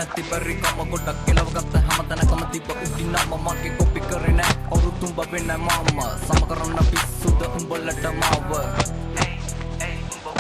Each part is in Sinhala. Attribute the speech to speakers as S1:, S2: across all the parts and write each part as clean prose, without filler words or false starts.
S1: නැති පරි කම ගොඩක් කෙලවගත්ත හැමතැනකම තිබ්බ උඩිනම මගේ කොපි කරේ නෑ අවුරුදු උඹ වෙන්නේ මම සම කරන්න පිස්සුද උඹලට මාව උඹ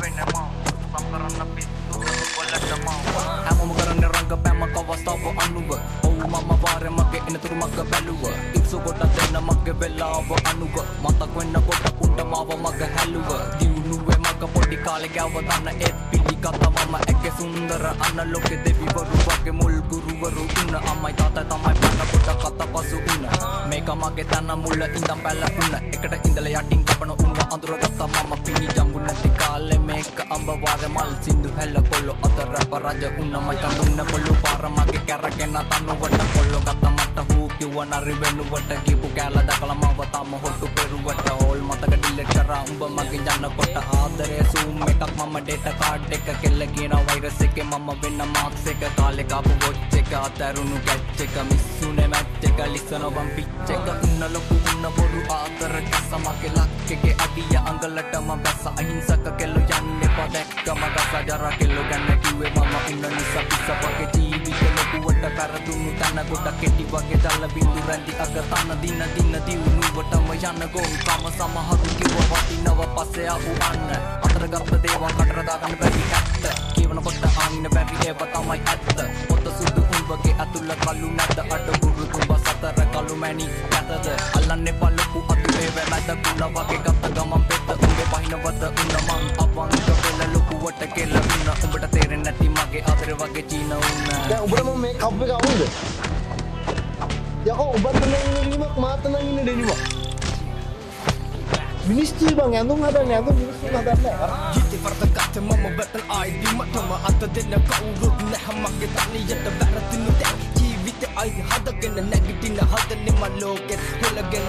S1: වෙන්නේ මම සම කරන්න පිස්සුද උඹලට මාව හැමෝම කරන්නේ රංග බෑමක අවස්ථාව අනුව ඔව් මම වාරේ මගේ එනතුරු මග බැලුව ඉක්සු කොට දෙන්න මගේ වෙලාව අනුව මතක් වෙන්න කොට කුණ්ඩ මාව මග හැලුව දියුණුවේ මග පොඩි කාලේ ගාව තන ඒත් පිළිගත මම ඇගේ සුන්දර අනලෝකෙ දෙවිවරු වගේ මුල් ගුරුවරු උන්න අම්මයි තාත්තයි තමයි පන්න කොට කතා පසු උන්න මේක මගේ තන මුල ඉඳන් බැල උන්න එකට ඉඳලා යටින් කපන උන්න අඳුරගත්ත මම පිණි ජම්බු නැති කාලේ මේක අඹ වාරේ මල් සින්දු හැල කොල්ල අතර පරජ උන්න මයි කඳුන්න පොළු පාර මගේ කැරගෙන තනුවට කොල්ල ගත්ත මට හූ කිව්ව නරි වෙනුවට කියපු කැල දකලා මව තම හොට්ටු පෙරුවට ඕල් මතක ඩිලීට් කරා උඹ මගේ යන්න කොට ආදරේ සූම් එකක් මම ඩේටා කාඩ් එක කෙල්ල කියන වෛරස් එකේ මම වෙන්න මාක්ස් එක කාලේ කාපු වොච් එක අතරුණු ගැච් එක මිස්සුනේ මැච් එක ලිසන වම් පිච් එක උන්න ලොකු උන්න බොරු ආදර කසමගේ ලක් එකේ අඩිය අඟලටම බැස අහිංසක කෙල්ල යන්නේ පදැක්කම ගස ජරා කෙල්ල ගන්න කිව්වේ මම උන්න නිසා පිස්ස වගේ ජීවිත ලොකුවට පෙරදුණු තන ගොඩ කෙටි වගේ දල්ල බින්දු රැඳි අග තන දින දියුණුවටම යන ගොන් කම සමහරු කිව්ව වටිනව පස්සේ ආපු අන්න අතරගත්ත දේවල් කටර දාගන්න බැරි ඇත්ත කියවන කොට ආන්න බැරි ඒව තමයි ඇත්ත පොත සුදු උඹගේ අතුල කළු නැද්ද අඩ ගුරු තුඹ සතර කළු මැණි නැතද අල්ලන්නේ පළපු අතුලේ වැමැද කුල වගේ ගත්ත ගමන් පෙත්ත උඹේ පහිනවද උන්න මං අපංග වෙල ලොකුවට කෙල්ල උන්න උඹට තේරෙන්නේ නැති මගේ ආදරේ වගේ චීන උන්න
S2: දැන් උඹට මම මේ කප් එක අවුල්ද යකෝ උඹට නම් ඉන්නීමක් මාත් නම් ඉන්න දෙන්නවා මිනිස්සු බං ඇඳුම් හදන්නේ ඇඳුම් මිනිස්සු හදන්නේ
S1: ජීති වර්තකත් මම බටල් ආයිඩි මටම අත දෙන්න කවුරුත් නැහැ මගේ තනියට බැරතුණු දැන් ජීවිතේ ආයි හදගෙන නැගිටින හදන්නේ මම ලෝකෙත් හෙලගෙන